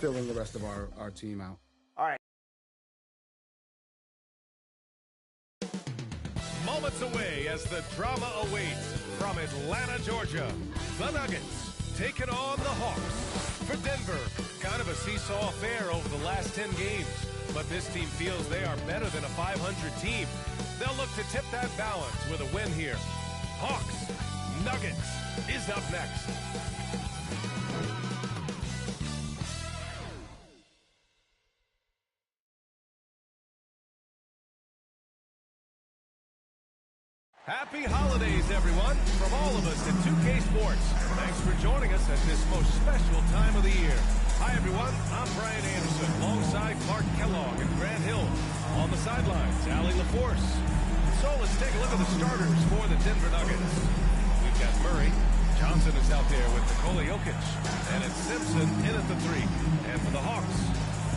filling the rest of our team out. All right. Moments away as the drama awaits from Atlanta, Georgia. The Nuggets taking on the Hawks. For Denver, kind of a seesaw affair over the last 10 games. But this team feels they are better than a 500 team. They'll look to tip that balance with a win here. Hawks, Nuggets is up next. Happy holidays, everyone, from all of us at 2K Sports. Thanks for joining us at this most special time of the year. Hi, everyone. I'm Brian Anderson, alongside Clark Kellogg and Grant Hill. On the sidelines, Allie LaForce. So let's take a look at the starters for the Denver Nuggets. We've got Murray. Johnson is out there with Nikola Jokic. And it's Simpson in at the 3. And for the Hawks,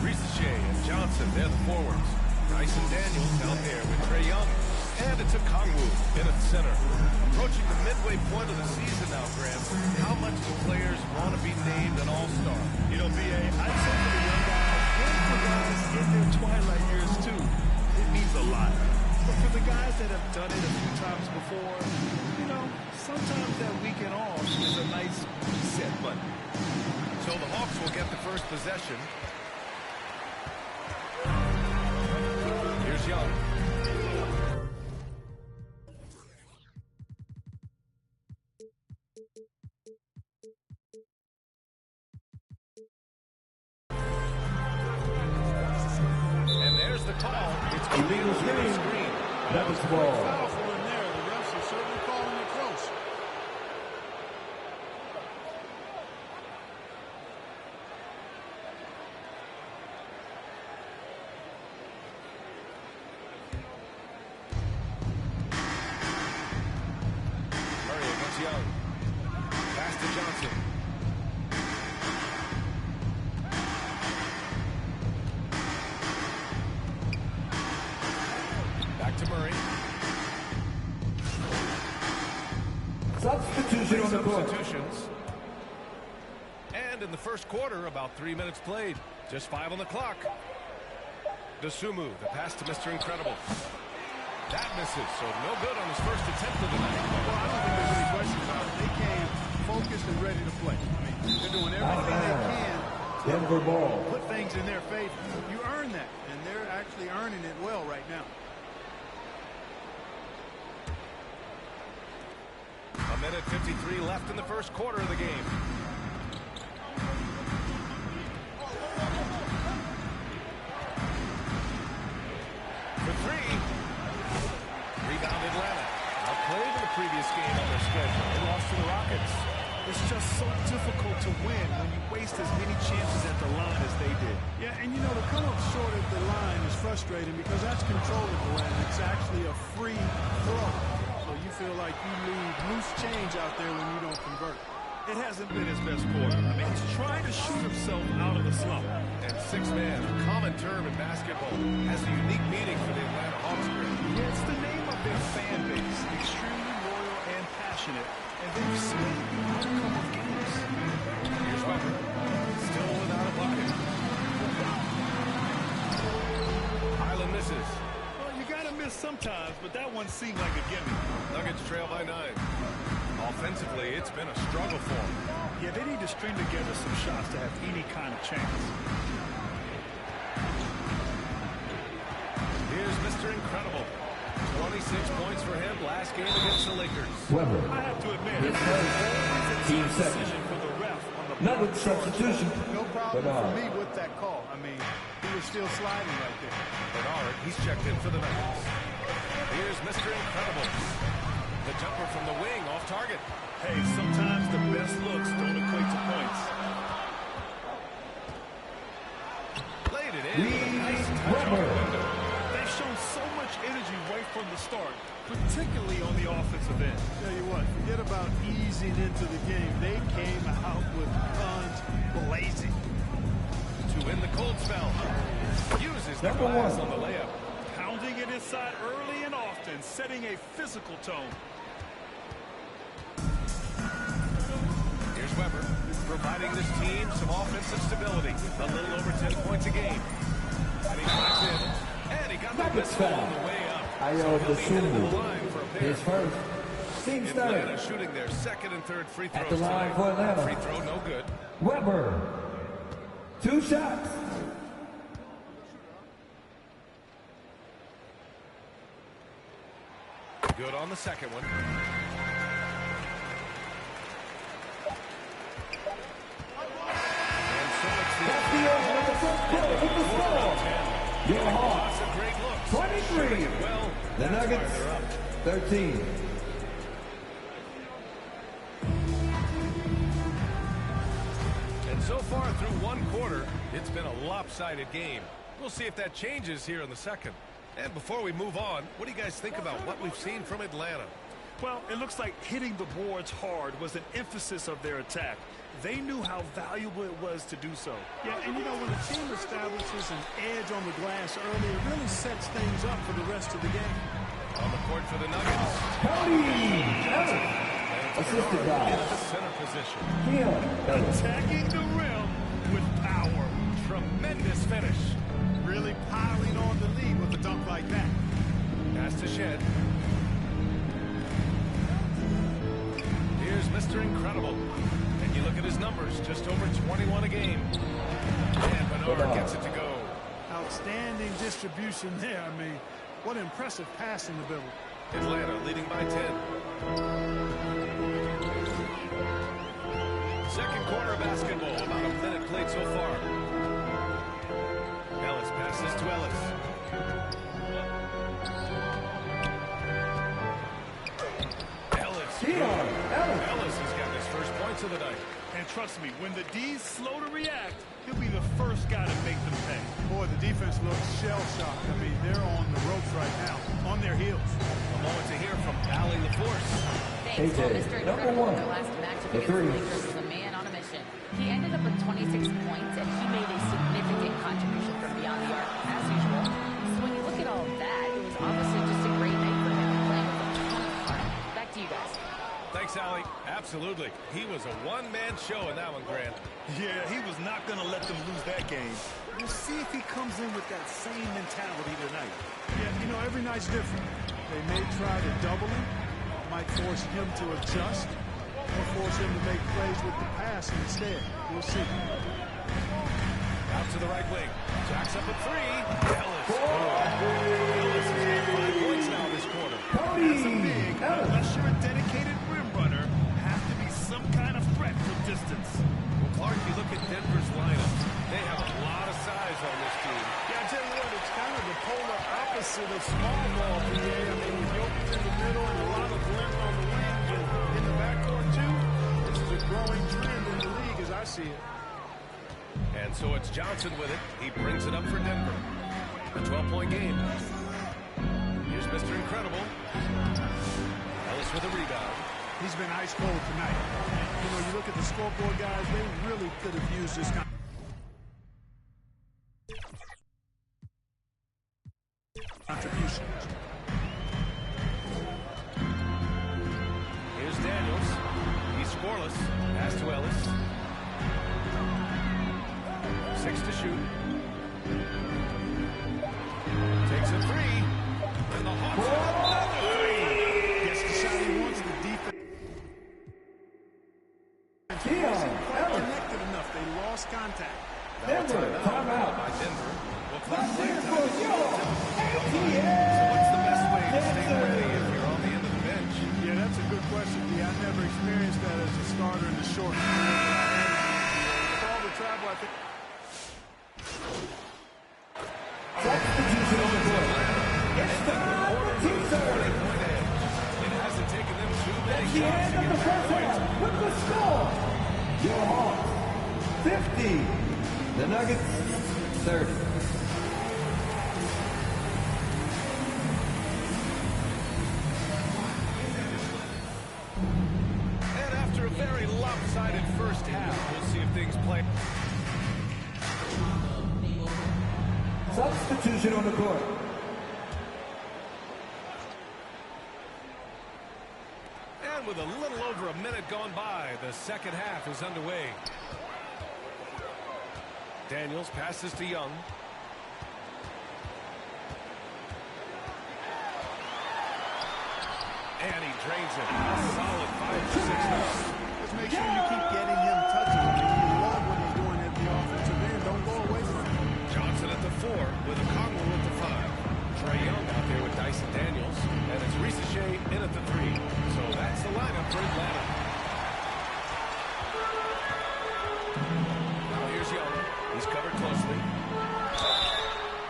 Risache and Johnson, they're the forwards. Bryson Daniels out there with Trae Young. And it's a Kongwu in at center. Approaching the midway point of the season now, Grant. How much do players want to be named an all-star? You know, B.A., I'd say for the young guys and for guys in their twilight years, too, it means a lot. But for the guys that have done it a few times before, you know, sometimes that weekend off is a nice reset button. So the Hawks will get the first possession. Here's Young. Illegal screen. That was the ball. Foul for him there. The refs are certainly calling it close. Murray against Young. Pass to Johnson. To Murray. Substitution on the court. Substitutions. And in the first quarter, about 3 minutes played. Just 5 on the clock. Dosunmu, the pass to Mr. Incredible. That misses, so no good on his first attempt of the night. Well, I don't think there's any question about it. They came focused and ready to play. I mean, they're doing everything they can to Denver ball. put things in their favor. You earn that, and they're actually earning it well right now. A minute 53 left in the first quarter of the game. For 3. Rebound Atlanta. Outplayed in the previous game on their schedule. They lost to the Rockets. It's just so difficult to win when you waste as many chances at the line as they did. Yeah, and you know, to come up short at the line is frustrating because that's controllable and it's actually a free throw. So you feel like you leave loose change out there when you don't convert. It hasn't been his best quarter. I mean, he's trying to shoot himself out of the slump. And 6-man, a common term in basketball, has a unique meaning for the Atlanta Hawks. Yeah, it's the name of their fan base. Extremely loyal and passionate. And they've seen the outcome of games. Here's Weber. Still without a bucket. Highland misses. Well, you got to miss sometimes, but that one seemed like a gimme. Nuggets trail by 9. Offensively, it's been a struggle for them. Yeah, they need to string together some shots to have any kind of chance. Here's Mr. Incredible. 26 points for him last game against the Lakers. Weber. I have to admit, Team second. decision for the ref on the Another substitution. No problem for me with that call. I mean, he was still sliding right there. Bernard, he's checked in for the Nuggets. Here's Mr. Incredible. The jumper from the wing off target. Hey, sometimes the best looks don't equate to points. Played it in with a nice touch on the window. They've shown so much energy right from the start, particularly on the offensive end. Tell you what, forget about easing into the game. They came out with guns blazing. To win the cold spell. Uses the Number glass one. on the layup. Pounding it inside early and often, setting a physical tone. Here's Weber. providing this team some offensive stability. A little over 10 points a game. And he drives in. And he got the whistle on the way up. So he'll be headed to the line for a pair. His first. Team start. Atlanta shooting their second and third free throws At the line for Atlanta. Free throw, no good. Weber. 2 shots. Good on the second one. And so it's That's the end of the first quarter with the score. Your Hawks, lots of great looks. 23. Well, The Nuggets, 13. and so far through one quarter, it's been a lopsided game. We'll see if that changes here in the second. And before we move on, what do you guys think about what we've seen from Atlanta? Well, it looks like hitting the boards hard was an emphasis of their attack. They knew how valuable it was to do so. Yeah, and you know, when a team establishes an edge on the glass early, it really sets things up for the rest of the game. On the court for the Nuggets. Cody. Assisted by In the center position. Keon. Attacking the rim with power. Tremendous finish. Really piling on the lead with a dunk like that. Pass to Shed. Here's Mr. Incredible. And you look at his numbers, just over 21 a game. And Bernard gets it to go. Outstanding distribution there. I mean, what impressive passing ability. Atlanta leading by 10. Second quarter basketball, about a minute played so far. Ellis passes to Ellis. Ellis has got his first points of the night. And trust me, when the D's slow to react, he'll be the first guy to make them pay. Boy, the defense looks shell-shocked. I mean, they're on the ropes right now, on their heels. A moment to hear from Allie LaForce. Thanks. Well, AJ, Mr. number Incredible, one. in the last matchup The against the three. Lakers was a man on a mission. He ended up with 26 points, and he made a significant contribution from beyond the arc, as usual. So when you look at all of that, it was obviously just a great night for him, playing with a ton of heart. Back to you guys. Thanks, Allie. Absolutely. He was a one-man show in that one, Grant. Yeah, he was not going to let them lose that game. We'll see if he comes in with that same mentality tonight. Yeah, you know, every night's different. They may try to double him, might force him to adjust, or force him to make plays with the pass instead. We'll see. Out to the right wing. Jacks up a three. Ellis. Ellis has got 5 points now this quarter. That's a big, unless you're a dedicated rim runner, have to be some kind of threat from distance. Well, Clark, you look at Denver's lineup. They have a lot of size on this team. Yeah, I tell you what, it's kind of the polar opposite of small ball, PA. I mean, with Jokic in the middle and a lot of length on the wings and in the backcourt, too. This is a growing trend in the league as I see it. And so it's Johnson with it. He brings it up for Denver. A 12-point game. Here's Mr. Incredible. Ellis with a rebound. He's been ice cold tonight. You know, you look at the scoreboard, guys, they really could have used this kind of contribution. Here's Daniels. He's scoreless. Pass to Ellis. 6 to shoot. Takes a three. And the Hawks have another three. Gets the shot he wants, the defense. Connected enough. They lost contact. Denver, timeout. By Denver. Well, Clark, Let's play hear it time for is you. So what's the best way to stay ready if you're on the end of the bench? Yeah, that's a good question, D. I never experienced that as a starter in the short. With all the travel, I think. Substitution on the court. It's time for team service. It hasn't taken them too many That's the shots end to of get the back first points. half with the score. Your Hawks, 50. The Nuggets, 30. And after a very lopsided first half, we'll see if things play. Substitution on the court. And with a little over over a minute gone by. The second half is underway. Daniels passes to Young. And he drains it. A solid 5 or 6 minutes. Just make sure you keep getting him touches. I mean, you love what he's doing at the offensive end. Don't go away from him. Johnson at the 4 with a Conwell at the 5. Trae Young out there with Dyson Daniels. And it's Ricochet in at the 3. So that's the lineup for Atlanta. Now here's Young. He's covered closely.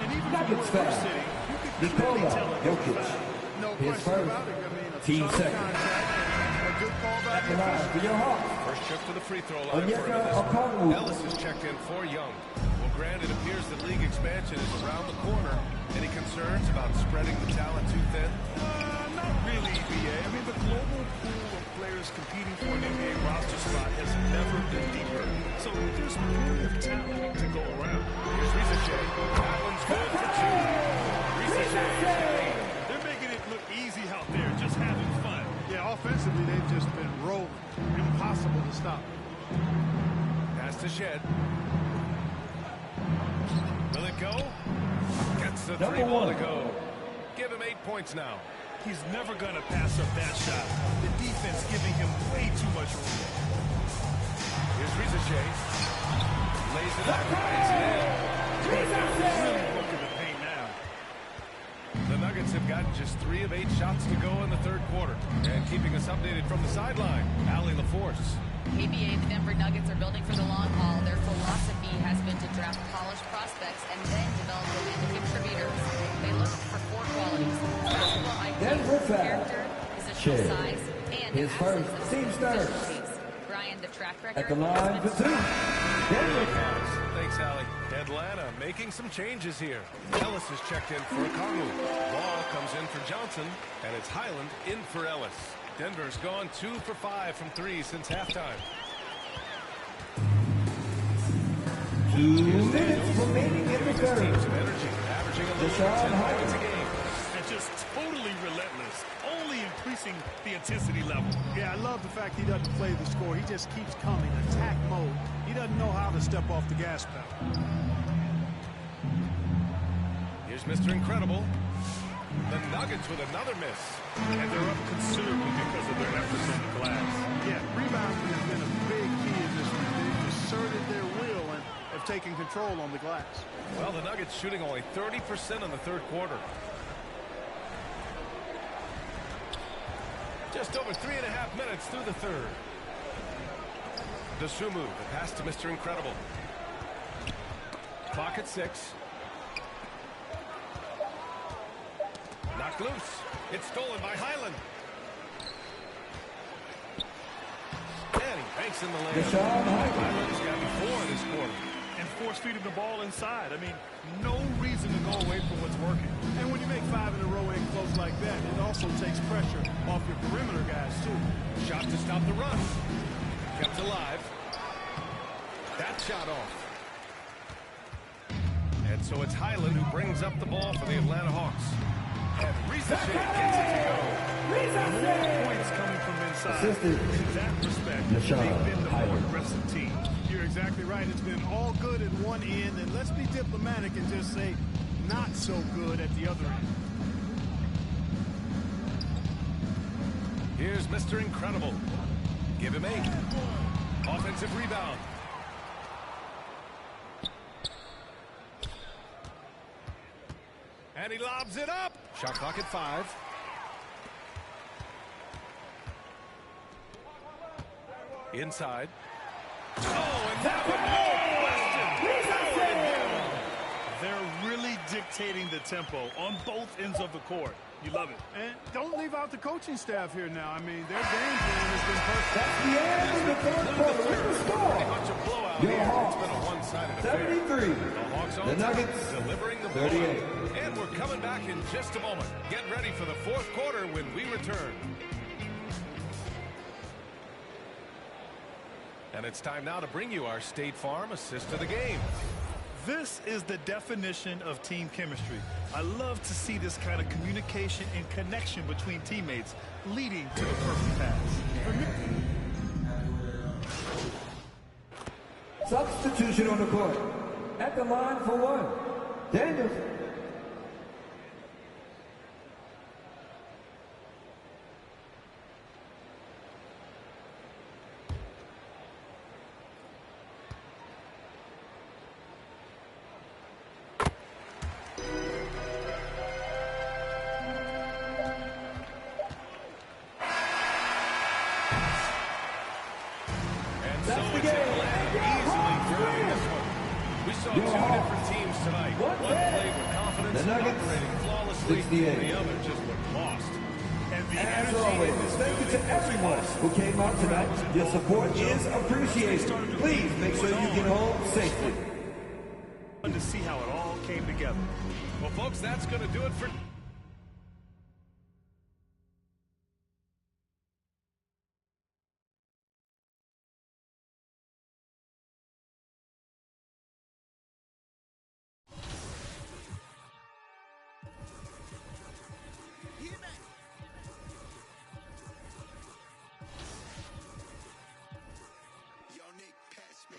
And even Nuggets from where foul. we're sitting, you can Nikola clearly tell it was Jokic. a foul. No His question first. about it. I mean, a Team ton of second. contact and a good call by At the the line official. for your Hawks. First trip to the free throw line for Onyeka him in this Okongwu. one. Ellis is checked in for Young. Well, granted, it appears that league expansion is around the corner. Any concerns about spreading the talent too thin? Not really, EBA. I mean, the global pool of players competing for an NBA roster spot has never been deeper. So there's plenty of talent to go around. Here's Ricochet. That one's good for 2. Ricochet. They're making it look easy out there, just having fun. Yeah, offensively, they've just been rolling. Impossible to stop. Pass to Shed. Will it go? Gets the Number 3 ball to one. go. Give him 8 points now. He's never going to pass up that shot. The defense giving him way too much room. Here's Ricochet. Lays it up. Lays it in. Really broken the paint now. The Nuggets have gotten just 3 of 8 shots to go in the third quarter. And keeping us updated from the sideline, Allie LaForce. ABA, the Denver Nuggets are building for the long haul. Their philosophy has been to draft polished prospects and then develop them into contributors. They look for 4 qualities: basketball IQ, Denver foul. character, positional Shed. size, and His first, absence of team start. deficiencies. Brian, the track record At the line for 2. Denver. Thanks, Allie. Atlanta making some changes here. Ellis is checked in for Okongwu. Ball comes in for Johnson, and it's Highland in for Ellis. Denver's gone 2 for 5 from 3 since halftime. 2 minutes remaining in the third. Teams of energy, averaging a little over Deshaun 10 Highland. points a game. And just totally relentless, only increasing the intensity level. Yeah, I love the fact he doesn't play the score. He just keeps coming, attack mode. He doesn't know how to step off the gas pedal. Here's Mr. Incredible. The Nuggets with another miss. And they're up considerably because of their efforts on the glass. Yeah, rebounding has been a big key in this one. They've asserted their will and have taken control on the glass. Well, the Nuggets shooting only 30% in the third quarter. Just over 3.5 minutes through the third. Dosunmu, the pass to Mr. Incredible. Clock at 6. Knocked loose. It's stolen by Highland. And he banks in the lane. Deshaun Highland. Highland's got 4 in this quarter. And force feeding the ball inside. I mean, no reason to go away from what's working. And when you make 5 in a row in close like that, it also takes pressure off your perimeter guys, too. Shot to stop the run. Kept alive. That shot off. And so it's Highland who brings up the ball for the Atlanta Hawks. And Ricochet gets it to go. More points coming from inside. Assisted. In that respect, Deshaun they've been the more Highland. aggressive team. You're exactly right. It's been all good at one end, and let's be diplomatic and just say not so good at the other end. Here's Mr. Incredible. Give him 8. Offensive rebound. And he lobs it up. Shot clock at 5. Inside. Oh, and that one, no question. They're really dictating the tempo on both ends of the court. You love it. And don't leave out the coaching staff here now. I mean, their game plan has been perfect. That's the end of the third quarter with the Pretty score. much a blowout Your here. It's Hawks, been a one-sided affair. 73. The Hawks on The top, Nuggets, delivering the 38. blowout. And we're coming back in just a moment. Get ready for the fourth quarter when we return. And it's time now to bring you our State Farm assist of the game. This is the definition of team chemistry. I love to see this kind of communication and connection between teammates leading to the perfect pass. Substitution on the court. At the line for one, Daniels. That's the game. Easily driving this one. We saw two different teams tonight. One played with confidence, operating flawlessly, 68. the other just looked lost. And the As energy always, in this thank you to everyone who came out tonight. Your support is appreciated. Please make sure you get home safely. to see how it all came together. Well, folks, that's going to do it for...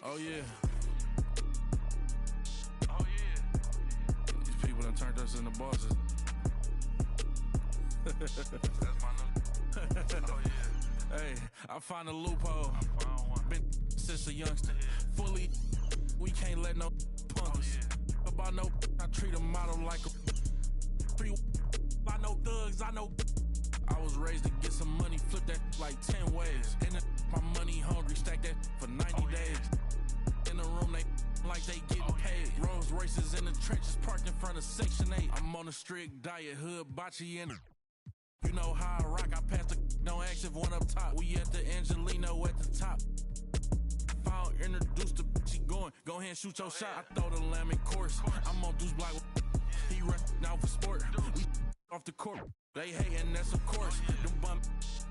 Oh, yeah. Oh, yeah. These people done turned us into bosses. That's my new... Oh, yeah. Hey, I found a loophole. Been since a youngster. Fully, we can't let no punk us. About no, I treat a model like a... I know thugs, I know... I was raised to get some money, flip that like 10 ways. And my money hungry, stack that for 90 days. In the room, they like they getting paid. Rolls Royces in the trenches, parked in front of Section 8. I'm on a strict diet, hood, bocce in it. You know how I rock, I pass the don't ask if one up top. We at the Angelino at the top. Found introduced the she going, go ahead and shoot your shot. I throw the lamb in course, I'm on Deuce Block. He run now for sport. We off the court, they hating, that's of course. Them bum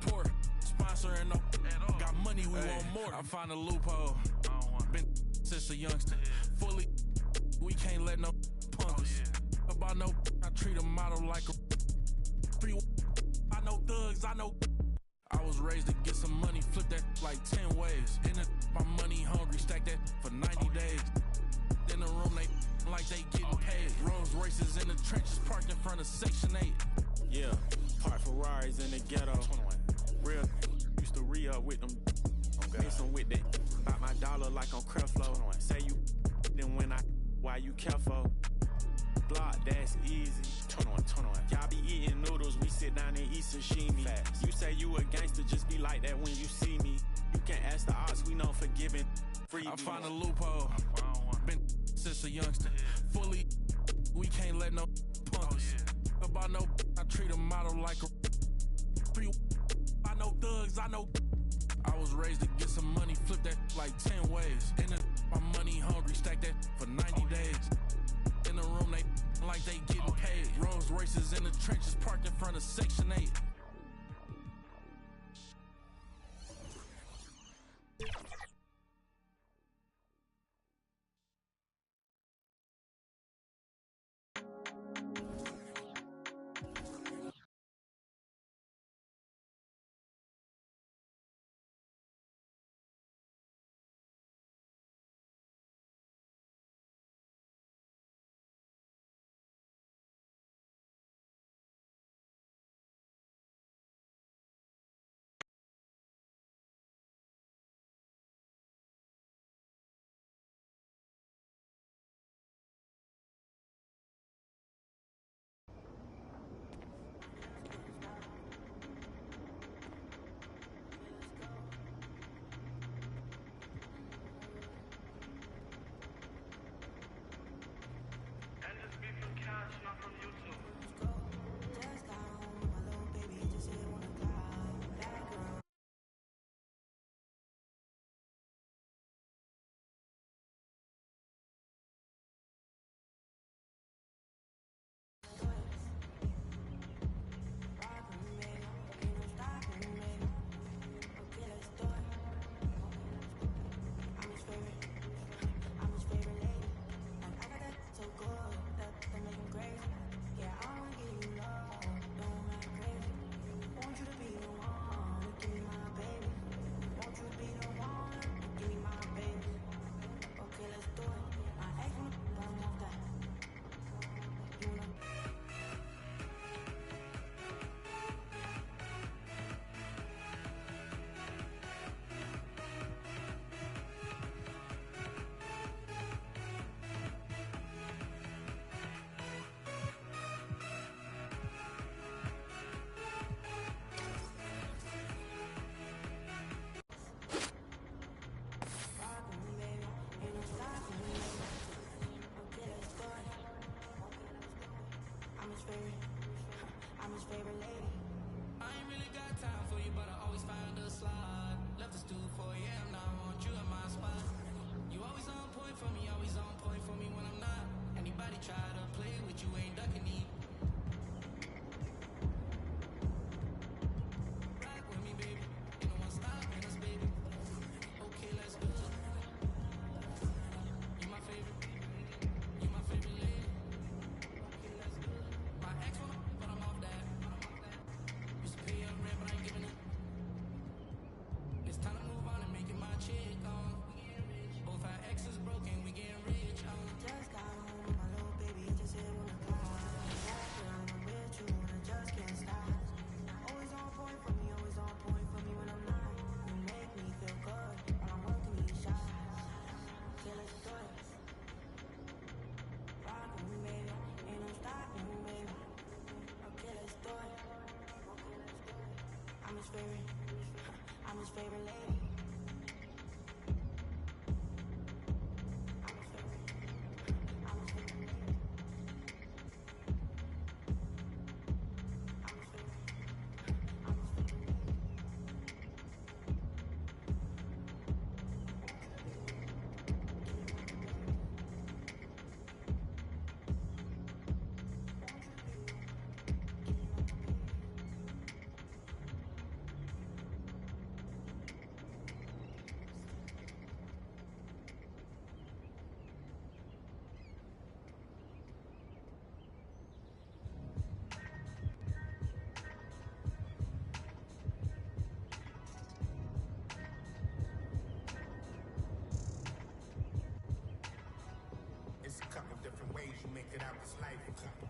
poor, sponsoring no, got money, we want more. I find a loophole, been since a youngster. Fully, we can't let no punk us. About no, I treat a model like a I know thugs, I know. I was raised to get some money, flip that like 10 ways. In the, my money hungry, stack that for 90 days. In the room, they like they getting paid. Rolls Royces in the trenches, parked in front of Section 8. Yeah, park Ferraris in the ghetto. Real used to re-up with them. Mix them with that. Bought my dollar like on Creflo. Say you then when I why you careful. Block, that's easy. 21. Y'all be eating noodles, we sit down and eat sashimi. Facts. You say you a gangster, just be like that when you see me. You can ask the odds, we know forgiving. Free. I find a loophole. Been since a youngster. Fully, we can't let no punk us. About no, I treat a model like a I know thugs, I know. I was raised to get some money, flip that like 10 ways. In the, my money hungry, stack that for 90 days. In the room, they like they getting paid. Rolls Royces in the trenches, parked in front of Section 8.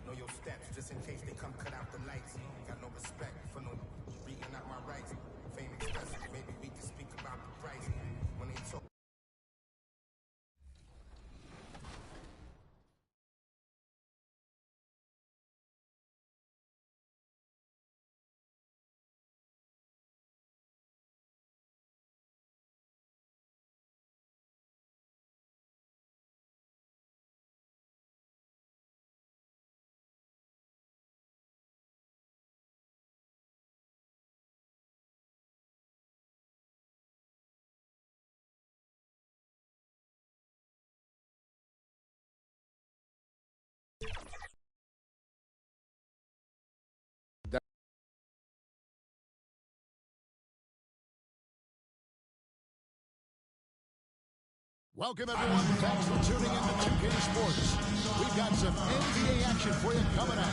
Know your steps, just in case they come cut out the lights. Got no respect for no beating out my rights. Fame expensive, maybe we can speak about the price. When they talk. Welcome, everyone. Thanks for tuning in to 2K Sports. We've got some NBA action for you coming up.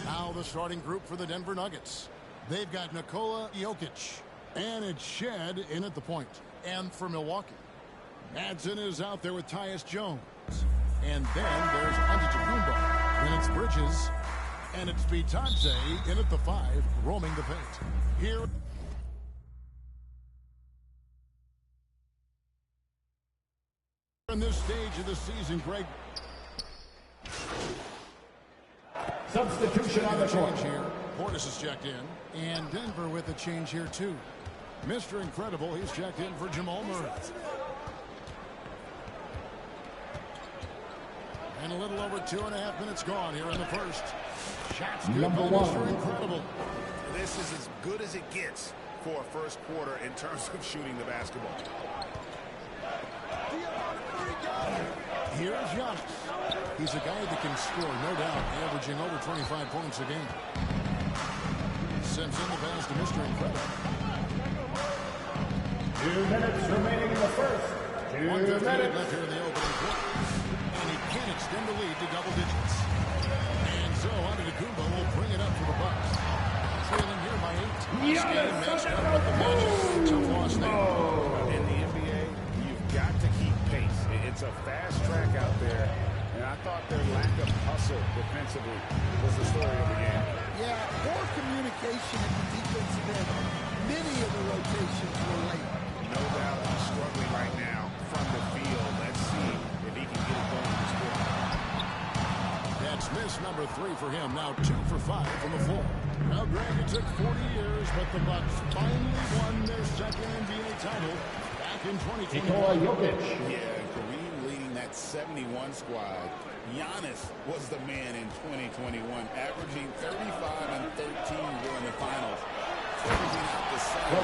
Now the starting group for the Denver Nuggets. They've got Nikola Jokic, and it's Shed in at the point. And for Milwaukee, Madsen is out there with Tyus Jones. And then there's Antetokounmpo. Then it's Bridges, and it's Bitadze in at the 5, roaming the paint. Here. In this stage of the season, Greg. Substitution on the court here. Portis is checked in. And Denver with a change here, too. Mr. Incredible, he's checked in for Jamal Murray. And a little over 2.5 minutes gone here in the first. Shots good by Mr. Incredible. This is as good as it gets for a first quarter in terms of shooting the basketball. Here's Giannis. He's a guy that can score, no doubt, averaging over 25 points a game. Simpson the pass to Mr. Incredible. 2 minutes remaining in the first. 2 minutes left here in the opening quarter. And he can extend the lead to double digits. And so Antetokounmpo will bring it up for the Bucks. Trailing here by 8. This game matched up with the Magic. Tough loss there. In the NBA, you've got to keep pace. It's a fast track out there. And I thought their lack of hustle defensively was the story of the game. Yeah, poor communication at the defensive end. Many of the rotations were late. No doubt he's struggling right now from the field. Let's see if he can get it going this quarter. That's miss number 3 for him. Now 2 for 5 from the floor. Now, Greg, it took 40 years, but the Bucks finally won their second NBA title back in 2020. Nikola Jokic. Yeah, Kareem leading that 71 squad. Giannis was the man in 2021, averaging 35 and 13 during the finals. Closing out the second.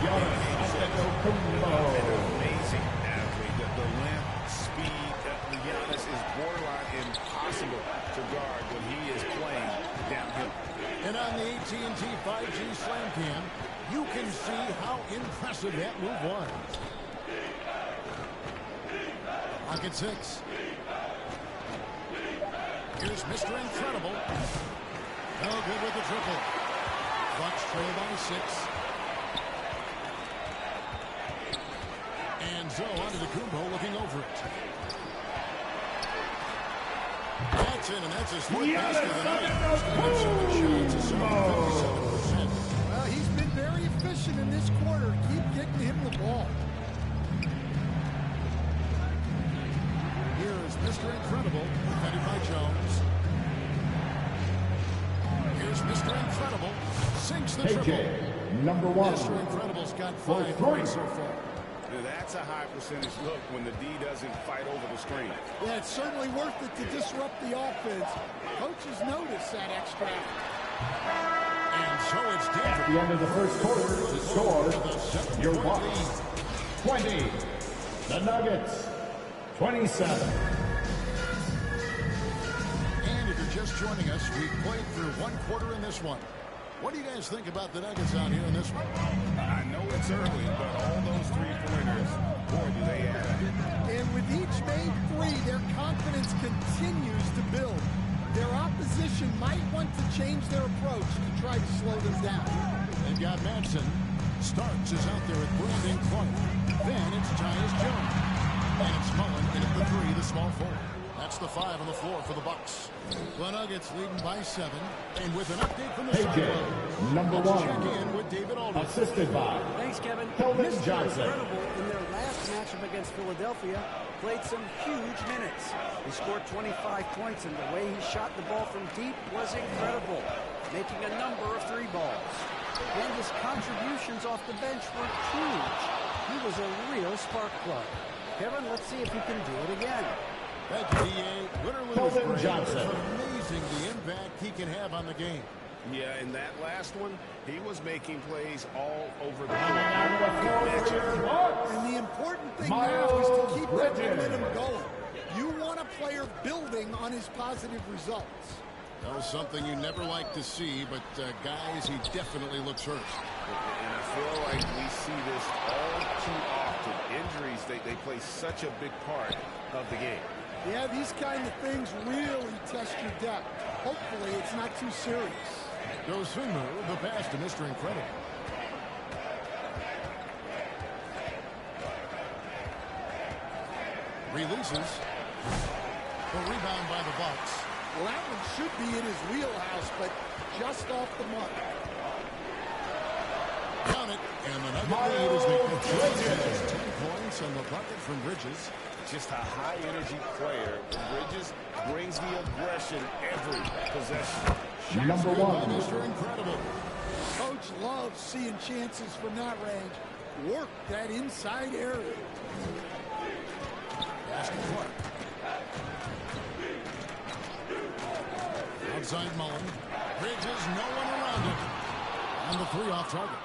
Giannis Antetokounmpo. An amazing athlete. The length, speed, Giannis is borderline impossible to guard when he is playing downhill. And on the AT&T 5G Slam Cam, you can see how impressive that move was. Pocket 6. Here's Mr. Incredible. No good with the triple. Bucks trail by 6. And so onto the Kumbo looking over it. That's in, and that's a split basket of the night. 7 shots, a 57%. Well, he's been very efficient in this quarter. Keep getting him the ball. Here is Mr. Incredible, defended by Jones. Here's Mr. Incredible, sinks the triple. Number 1. Mr. Incredible's got 5 points so far. That's a high percentage look when the D doesn't fight over the screen. Yeah, it's certainly worth it to disrupt the offense. Coaches notice that extra. And so it's At the end of the first quarter, the score, your Bucks 20, the Nuggets 27. And if you're just joining us, we played through 1 quarter in this one. What do you guys think about the Nuggets out here in this one? I know it's early, but all those 3-pointers, boy, do they add up. And with each made 3, their confidence continues to build. Their opposition might want to change their approach to try to slow them down. They've got Madsen. Starks is out there at Brandon Clark. Then it's Tyus Jones. And it's Mullen in at the 3, the small forward. That's the 5 on the floor for the Bucks. The Nuggets leading by 7. And with an update from the sideline, number 1. Check in with David Aldridge. Assisted by Thanks, Kevin. Kelvin Mr. Johnson. Incredible in their last matchup against Philadelphia played some huge minutes. He scored 25 points, and the way he shot the ball from deep was incredible, making a number of 3 balls. And his contributions off the bench were huge. He was a real spark plug. Kevin, let's see if he can do it again. Thank you, D.A. Win or lose, Kelvin Johnson. It's amazing the impact he can have on the game. Yeah, in that last one, he was making plays all over the court. And the important thing now is to keep that momentum going. You want a player building on his positive results. That was something you never like to see, but guys, he definitely looks hurt. And I feel like we see this all too often. Injuries, they play such a big part of the game. Yeah, these kind of things really test your depth. Hopefully, it's not too serious. Dosunmu, the pass to Mr. Incredible. Releases. The rebound by the Bucks. Well, that one should be in his wheelhouse, but just off the mark. Count it, and the Nuggets lead as they continue. 10 points on the bucket from Bridges. Just a high-energy player. Bridges brings the aggression every possession. Number 1. Mr. Incredible. Coach loves seeing chances from that range. Work that inside area. Basket Clark. Outside Mullen. Bridges, no one around him. And the 3 off target.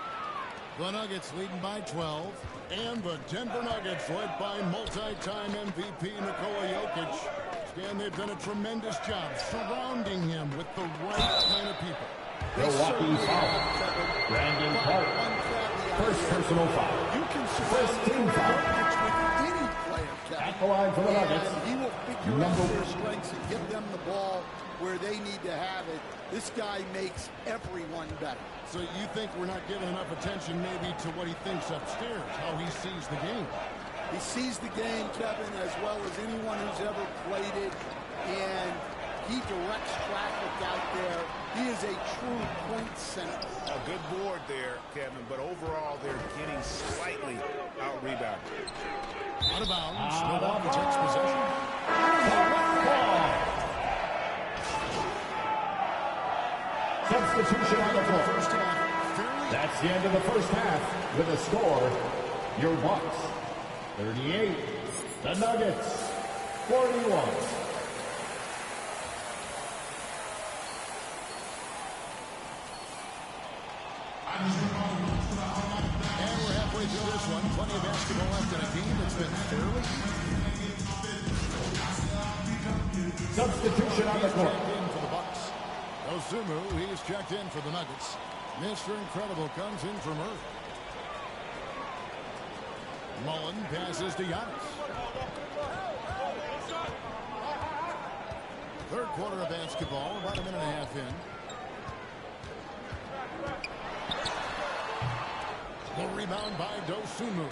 The Nuggets leading by 12. And the Denver Nuggets led by multi-time MVP Nikola Jokic. Stan, they've done a tremendous job surrounding him with the right kind of people. Milwaukee foul. Brandon Clark. First personal foul. You can First team foul. with any player, Kevin. At the line for the Nuggets. And he will figure out their strengths and get them the ball where they need to have it. This guy makes everyone better. So you think we're not giving enough attention maybe to what he thinks upstairs, how he sees the game? He sees the game, Kevin, as well as anyone who's ever played it, and he directs traffic out there. He is a true point center. A good board there, Kevin, but overall they're getting slightly out-rebounded. Out of bounds. Milwaukee takes possession. Substitution on the floor. That's the end of the first half with a score. Your Bucks 38. The Nuggets 41. And we're halfway through this one. Plenty of basketball left in a game that's been fairly. Substitution on the court. For the Bucks. Dosunmu, he's checked in for the Nuggets. Mr. Incredible comes in from Earth. Mullen passes to Giannis. Third quarter of basketball, about a minute and a half in. The rebound by Dosunmu.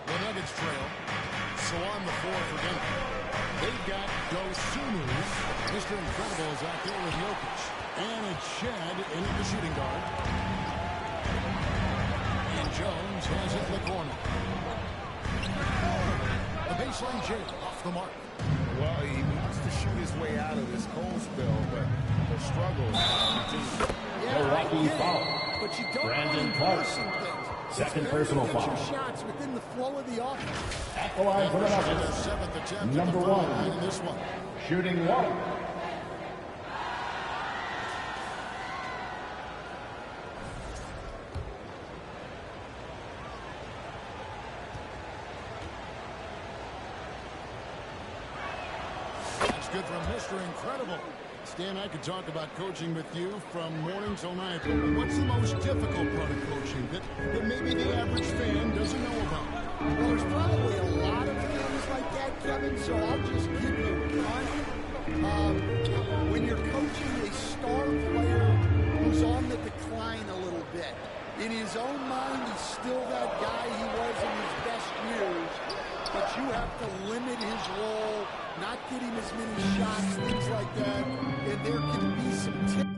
The Nuggets trail. So on the floor for Denver. They've got Dosunmu. Mr. Incredible is out there with Jokic. And it's Shed in at the shooting guard. And Jones has it in the corner. The baseline J off the mark. Well, he wants to shoot his way out of this cold spell, but the struggle continues. Milwaukee foul. But you don't Brandon want Clark. forcing things. Second personal Get your foul. shots within the flow of the offense. At the line for the Nuggets. Seventh attempt Number at the foul one. line in this one. Shooting one. That's good from Mr. Incredible. Stan, I could talk about coaching with you from morning till night, but what's the most difficult part of coaching that maybe the average fan doesn't know about? Well, there's probably a lot of things like that, Kevin, so I'll just give you one. When you're coaching a star player who's on the decline a little bit, in his own mind, he's still that guy he was in his best years, but you have to limit his role, not get him as many shots, things like that, and there can be some tips.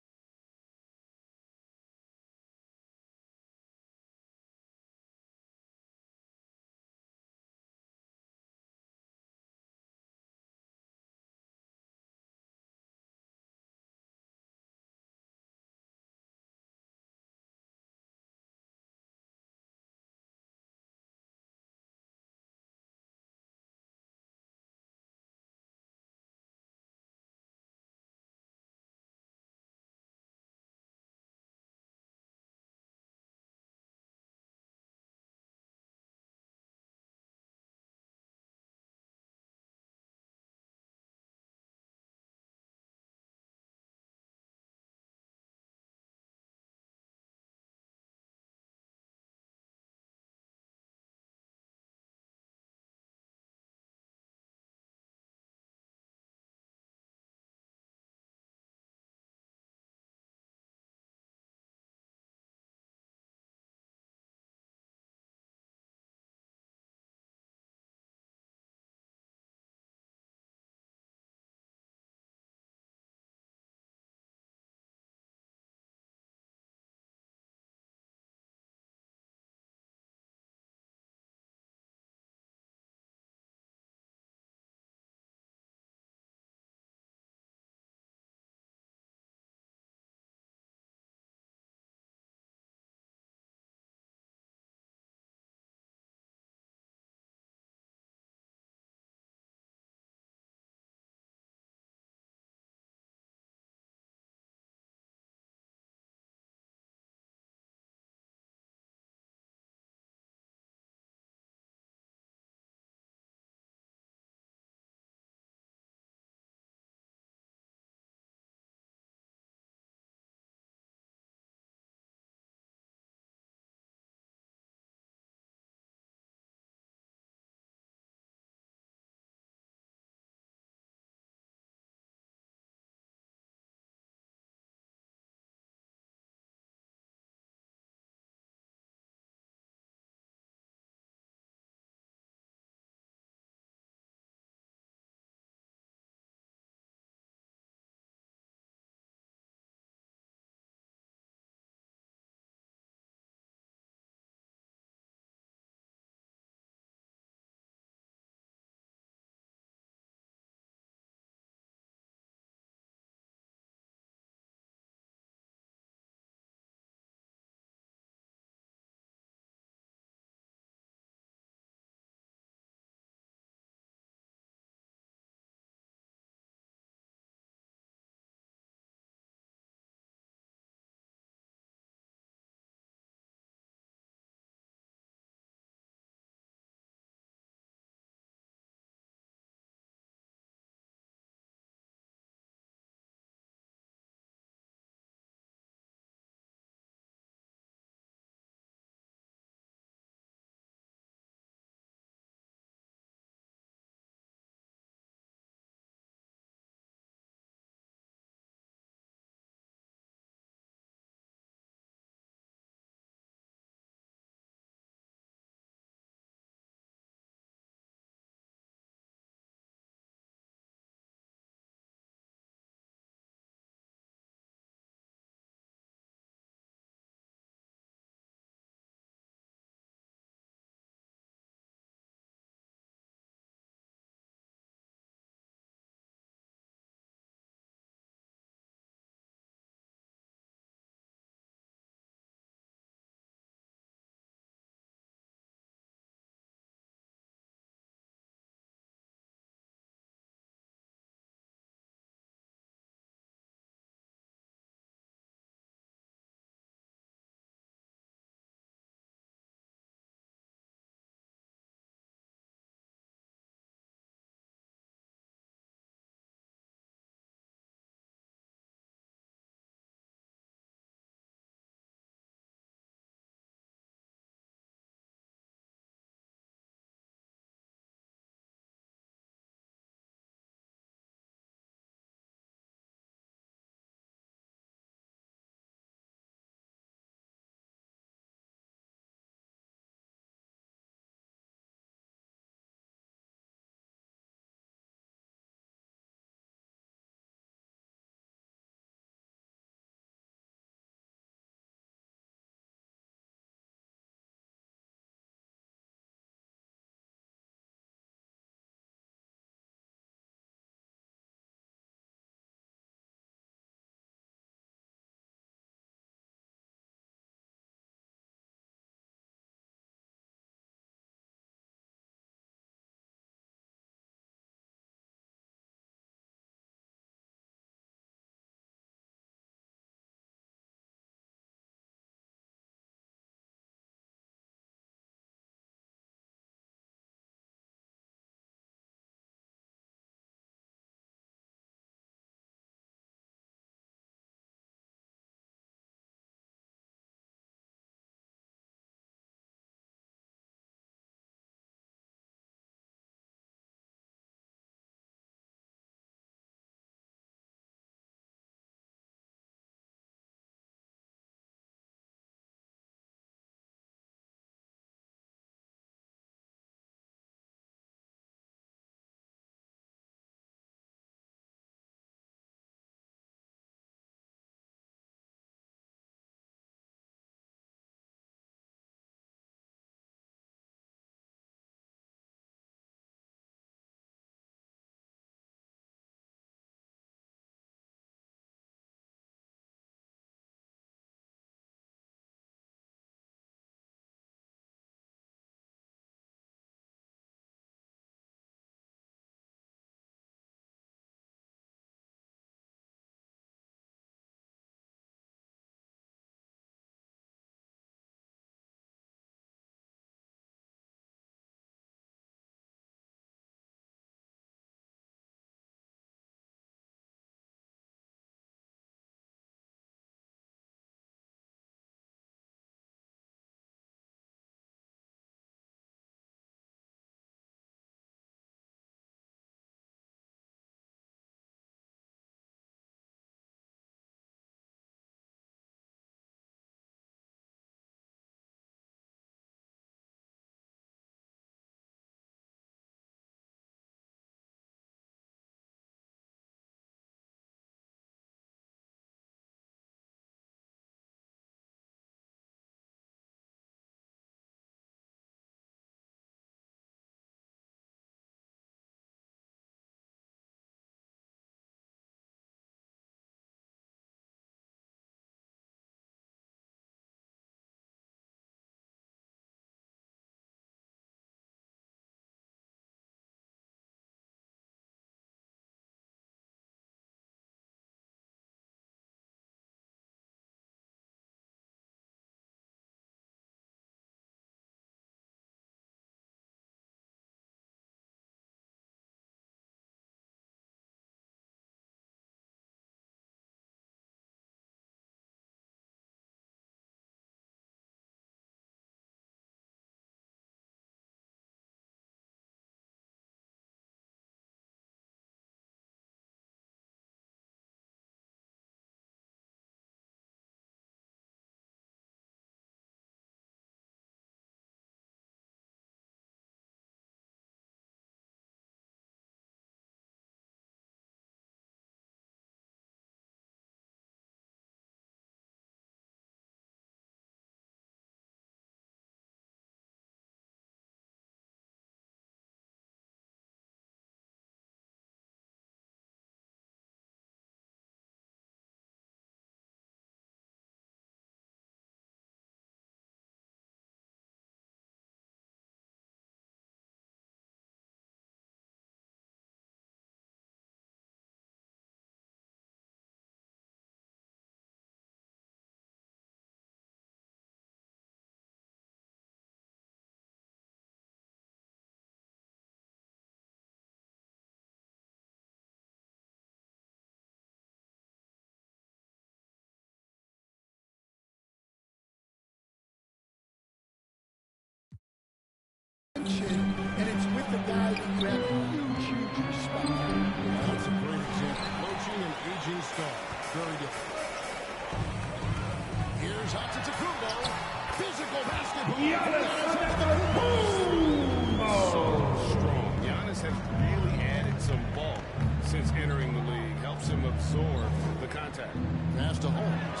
Pass to Holmes.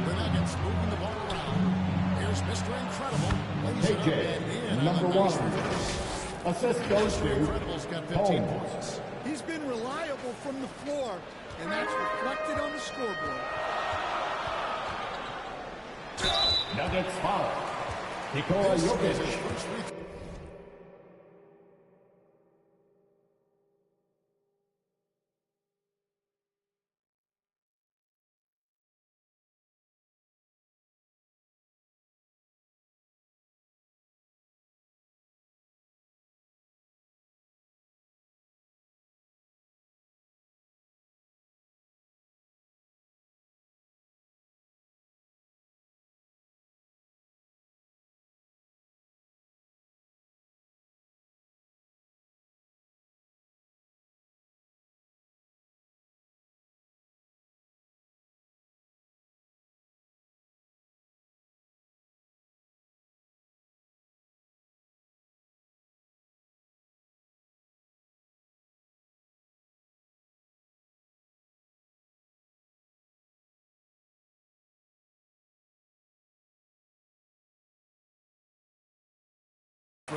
The Nuggets moving the ball around. Here's Mr. Incredible. KJ, number 1. Assist goes to Incredible's got 15 Holmes. points. He's been reliable from the floor, and that's reflected on the scoreboard. Nuggets foul. Nikola Jokic.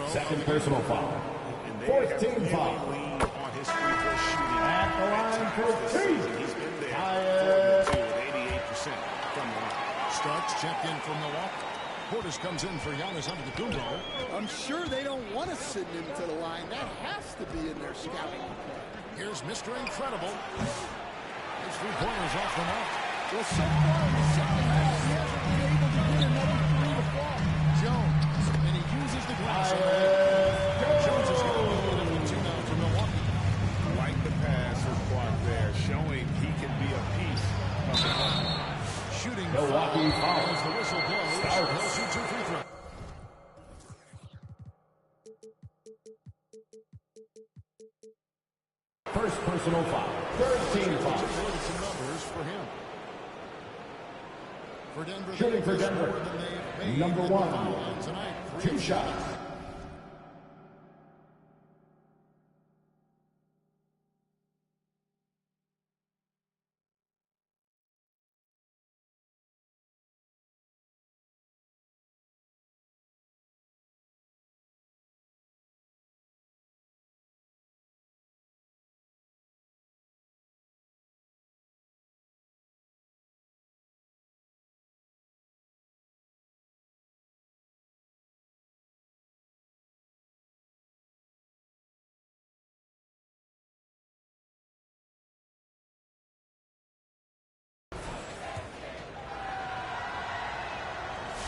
Second personal foul. 14 foul. At the line for 3. He's been there Tyus. with 88% from the line. Starks checked in from Milwaukee. Portis comes in for Giannis Antetokounmpo. I'm sure they don't want to send him to the line. That has to be in their scouting. Here's Mr. Incredible. His 3-pointers off the mark. Well, so far in the second half, he hasn't been able to get another 3 to fall. Jones, and he uses the glass. Jones has got a 2 now for Milwaukee. Like the pass with Clark there, showing he can be a piece of the game. Shooting Milwaukee foul. as the whistle blows. Starks. He'll shoot 2 free throws. First personal foul. 13 foul. Some numbers for him. For Denver, Shooting for Denver. more than they've made Number in the 1. foul line tonight. 2 shots.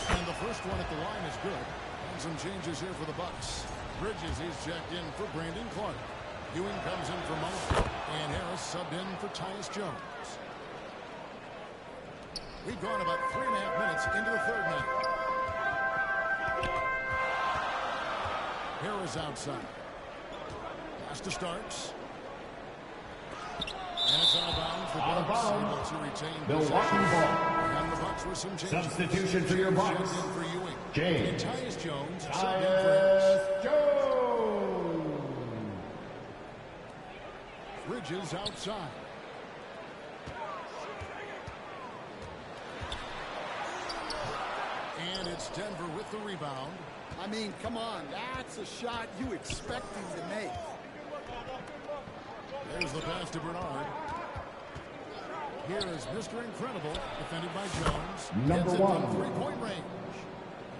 And the first one at the line is good. And some changes here for the Bucks. Bridges is checked in for Brandon Clark. Ewing comes in for Mosley. And Harris subbed in for Tyus Jones. We've gone about 3.5 minutes into the third now. Harris outside. Pass to Starks. And it's out of bounds. The Out of Bucks bounds. able to retain Milwaukee possession. ball. And the Bucks with some changes. Substitution for your Bucks. Checked in for Ewing. James. And Tyus Jones subbed in for Harris. Tyus Jones. Bridges outside. And it's Denver with the rebound. I mean, come on. That's a shot you expect him to make. There's the pass to Bernard. Here is Mr. Incredible, defended by Jones. Number Gets it from 1. three-point range.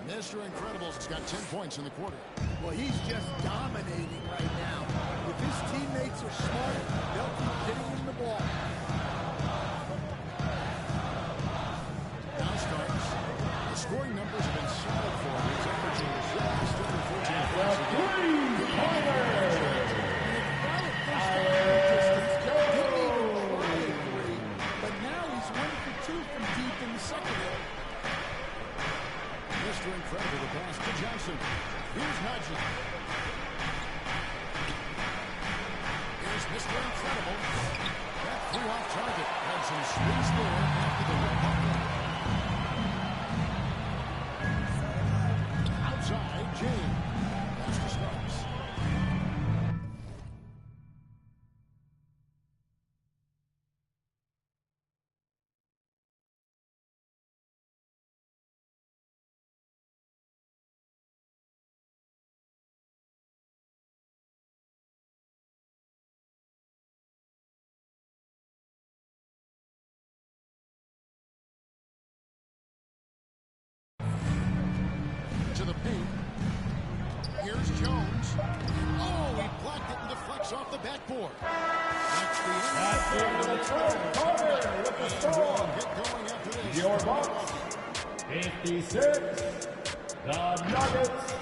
Mr. Incredible's got 10 points in the quarter. Well, he's just dominating right now. If his teammates are smart, they'll keep getting him the ball. Now Starks. The scoring numbers have been solid for him. He's averaging just under 14 points a game. But now he's 1 for 2 from deep in the secondary. Mr. Incredible, the pass to Johnson. Here's Najee. Here's Mr. Incredible. That flew off target. Had some space there after the red bucket. Outside, James. Pass to Starks. Bucks off the backboard. That's the end of the third quarter with the score. Get going after this. Your Bucks, 56. The Nuggets,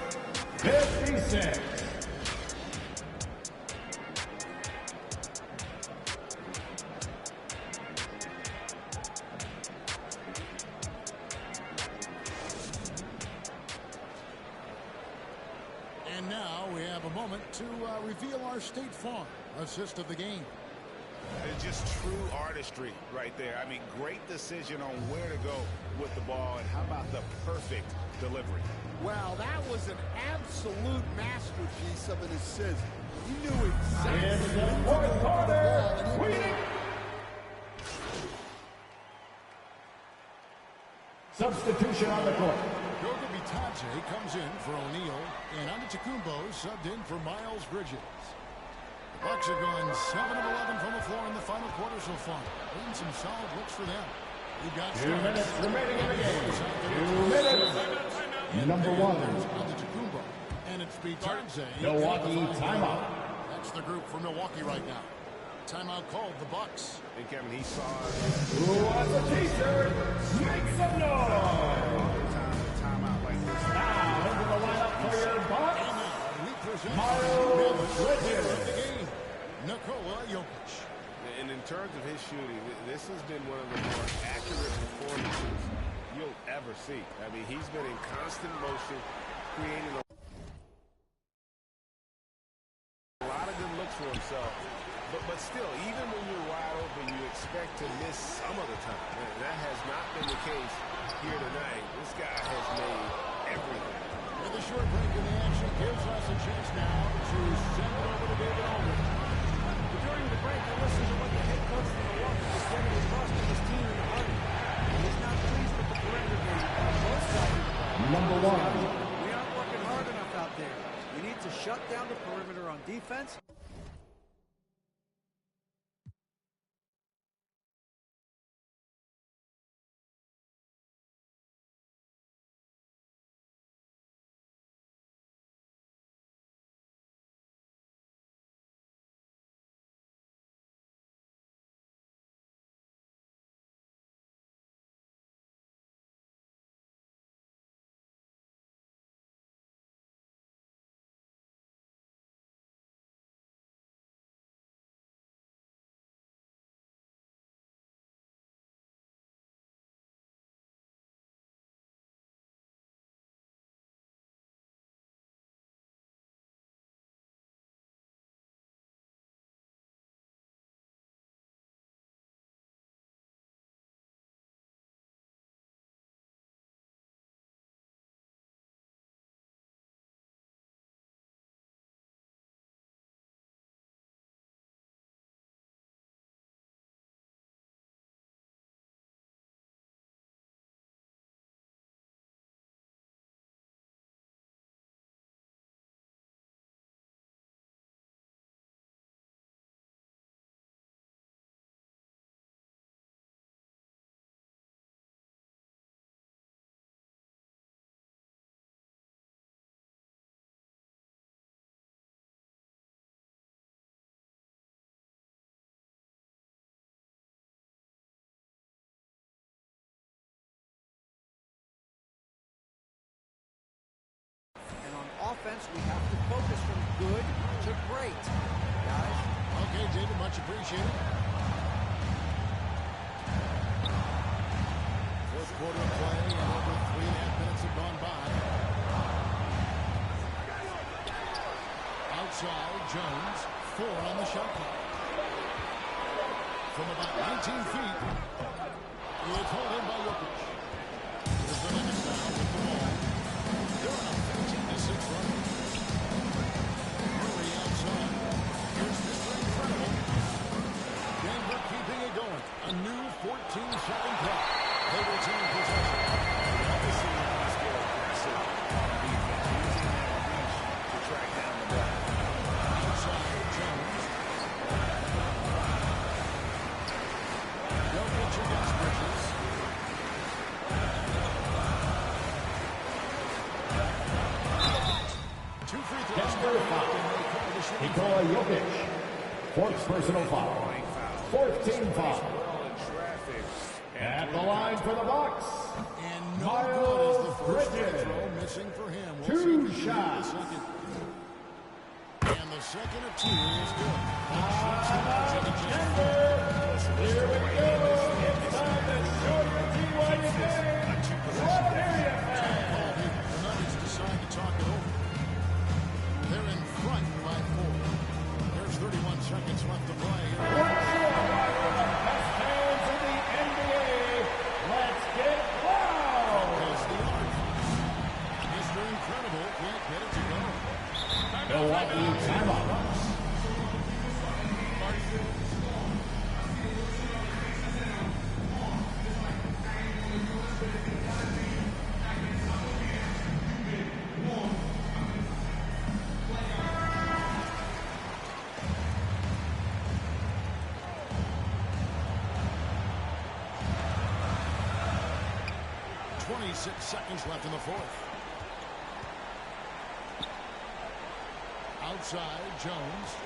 56. And now we have a moment to reveal our State Farm assist of the game. It's just true artistry right there. I mean, great decision on where to go with the ball, and how about the perfect delivery? Wow, that was an absolute masterpiece of an assist. He knew exactly where to go with the ball. Substitution on the court. Goga Bitadze comes in for O'Neal, and Antetokounmpo subbed in for Miles Bridges. The Bucks have gone 7 of 11 from the floor in the final quarter so far. Getting some solid looks for them. We've got 2 minutes remaining in the game. 2 minutes. Number 1. Antetokounmpo, and it's Bitadze. Milwaukee timeout. That's the group for Milwaukee right now. Timeout called the Bucks. And Kevin, he saw Who wants a t-shirt? Make some noise. timeout like this. Now into the lineup for your Bucks. We present Miles Bridges. of the game, Nikola Jokic. And in terms of his shooting, this has been one of the more accurate performances you'll ever see. I mean, he's been in constant motion, creating a lot of good looks for himself. But still, even when you're wide open, you expect to miss some of the time. And that has not been the case here tonight. This guy has made everything. With a short break in the action, gives us a chance now to send it over to David Aldridge. During the break, I listened to what the head coach from Milwaukee was getting across to his team in the Army. He's not pleased with the perimeter game on both sides of the ball. Number 1. We aren't working hard enough out there. We need to shut down the perimeter on defense. Offense, we have to focus from good to great, guys. Okay, David, much appreciated. Fourth quarter of play, and over 3.5 minutes have gone by. Outside, Jones, 4 on the shot clock. From about 19 feet, it's held in by Jokic. Here's the Nuggets now with the ball. They're on a 15-6 run. Murray outside. Here's Mr. Incredible. Denver keeping it going. A new 14-second clock. They retain possession. Obviously, let's get aggressive on defense. Using that reach to track down the ball. Outside, Jones. Jokic against Bridges. Nikola Jokic. Fourth personal foul. Fourth team foul. At the line for the Bucks. And no good is the first free throw missing for him. Two shots. And the second of two is good. Here we go. It's time to show your team why you think. What area fan? The Nuggets decide to talk it over. They're in front by 4. There's 31 seconds left to play. What's your rival of the best hands in the NBA? Let's get loud. There's the arc. Mr. Incredible can't get it to go. Milwaukee timeout. 26 seconds left in the fourth. Outside, Jones.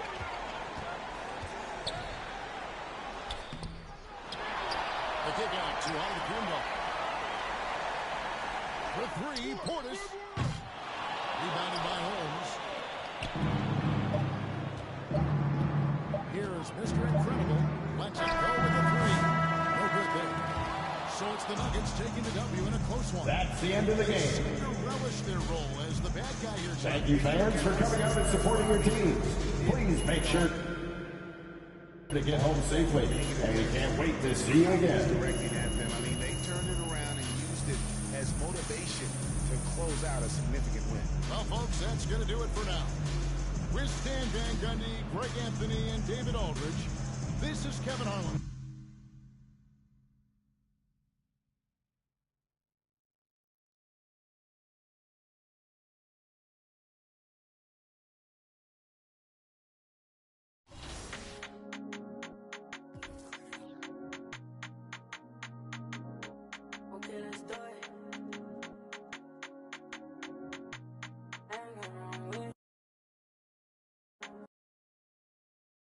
The kick out to Antetokounmpo. For three, Portis. Rebounded by Holmes. Here's Mr. Incredible. Lets it go with the three. No good there. So it's the Nuggets taking the W in a close one. That's the end of the game. They seem to relish their role as the bad guy here tonight. Thank you, fans, for coming out and supporting your teams. Please make sure to get home safely, and we can't wait to see you again. Directing at them. I mean, they turned it around and used it as motivation to close out a significant win. Well, folks, that's going to do it for now. With Stan Van Gundy, Greg Anthony, and David Aldridge, this is Kevin Harlan.